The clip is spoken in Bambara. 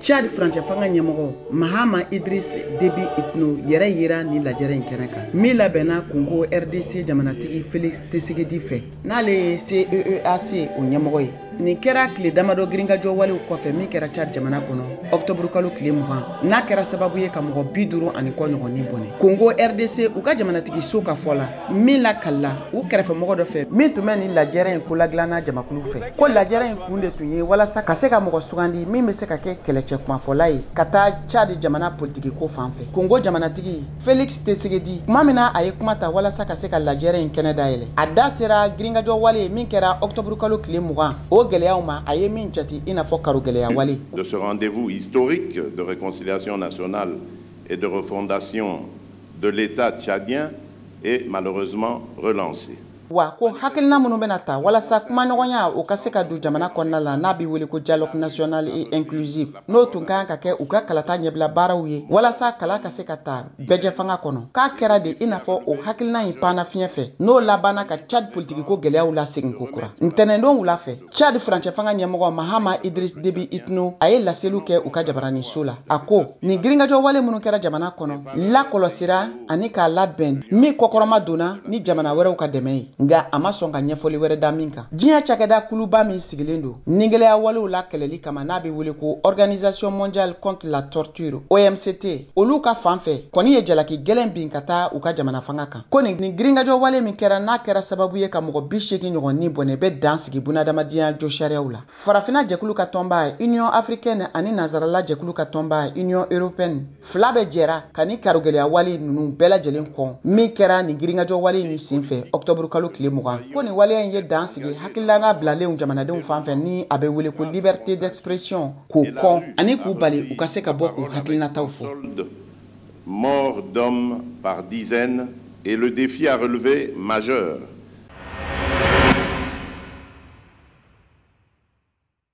Tchad Faransé fanga ɲɛmɔgɔ Mahama Idriss Déby Itno yɛrɛ yira ni lajɛrɛ in kɛnɛ kan min labɛnna Congo RDC jamanatigi Félix Tshisekedi fɛ n'ale ye CEEAC o ɲɛmɔgɔ ye. Nin kɛra tile damadɔ girinkajɔ walew kɔfɛ min kɛra Tchad jamana kɔnɔ octobre kalo tile 20 n'a kɛra sababu ye ka mɔgɔ 50 ani kɔ ɲɔgɔnnin bɔnɛ. Congo RDC u ka jamanatigi so ka fɔ la min la kalila u kɛrɛfɛmɔgɔ dɔ fɛ min tun bɛ nin lajɛrɛ in ko ladilanna jamakulu fɛ ko lajɛrɛ in kun de tun ye walasa ka se ka mɔgɔ sugandi min bɛ se ka kɛ kɛlɛcɛ kumafɔla ye ka taa Tchad jamana politiki ko fan fɛ. Congo jamanatigi Félix Tshisekedi kuma min na a ye kuma ta walasa ka se ka lajɛrɛ in kɛnɛ dayɛlɛ a da sera girinkajɔ wale min kɛra octobre kalo tile 20 o gɛlɛyaw ma a ye min jati i n'a fɔ karo gɛlɛya wale. De ce rendez-vous historique de réconciliation nationale et de refondation de l'État tchadien est malheureusement relancé. Wa ko hakilina minnu bɛna ta walasa kuma ɲɔgɔnya o ka se ka don jamana kɔnɔna la n'a bɛ wele ko dialogue national et inclusif n'o tun kan ka kɛ u ka kalata ɲɛbila baaraw ye walasa kala ka se ka ta bɛjɛ fanga kɔnɔ k'a kɛra de i n'a fɔ o hakilina in panna fiɲɛ fɛ n'o labanna ka Tchad politiki ko gɛlɛyaw la segin ko kura. Ntɛnɛndon wula fɛ Tchad Faransé fanga ɲɛmɔgɔ Mahama Idriss Déby Itno a ye laseliw kɛ u ka jabarani so la. A ko nin girinkajɔ wale minnu kɛra jamana kɔnɔ lakɔlɔsira ani k'a labɛn min kɔkɔrɔma donna ni jamana wɛrɛw ka dɛmɛ ye. Nga a ma sɔn ka ɲɛfɔli wɛrɛ da min kan. Diɲɛ cakɛda kuluba min sigilen don ni gɛlɛya walew la kɛlɛli kama n'a bɛ wele ko Organisation mondiale contre la torture OMCT olu ka fan fɛ kɔni ye jalaki gɛlɛn bin ka taa u ka jamana fanga kan. Ko nin girinkajɔ wale min kɛra n'a kɛra sababu ye ka mɔgɔ 80 ɲɔgɔnnin bɔnɛ bɛ dan sigi bunadamadenya jo sariyaw la. Farafina jɛkulu ka tɔnba Union africaine ani nazarala jɛkulu ka tɔnba Union européenne fila bɛ jɛra ka ni karo gɛlɛya wale ninnu bɛɛ lajɛlen kɔn min kɛra nin girinkajɔ wale ni senfɛ octobre kalo tile 20 ko nin waleya in ye dan sigi hakililana bilalenw jamanadenw fan fɛ ni a bɛ wele ko liberté d'expression k'u kɔn ani k'u bali u ka se ka bɔ k'u hakilinataw fɔ. Mort d'hommes par dizaines et le défi à relever majeur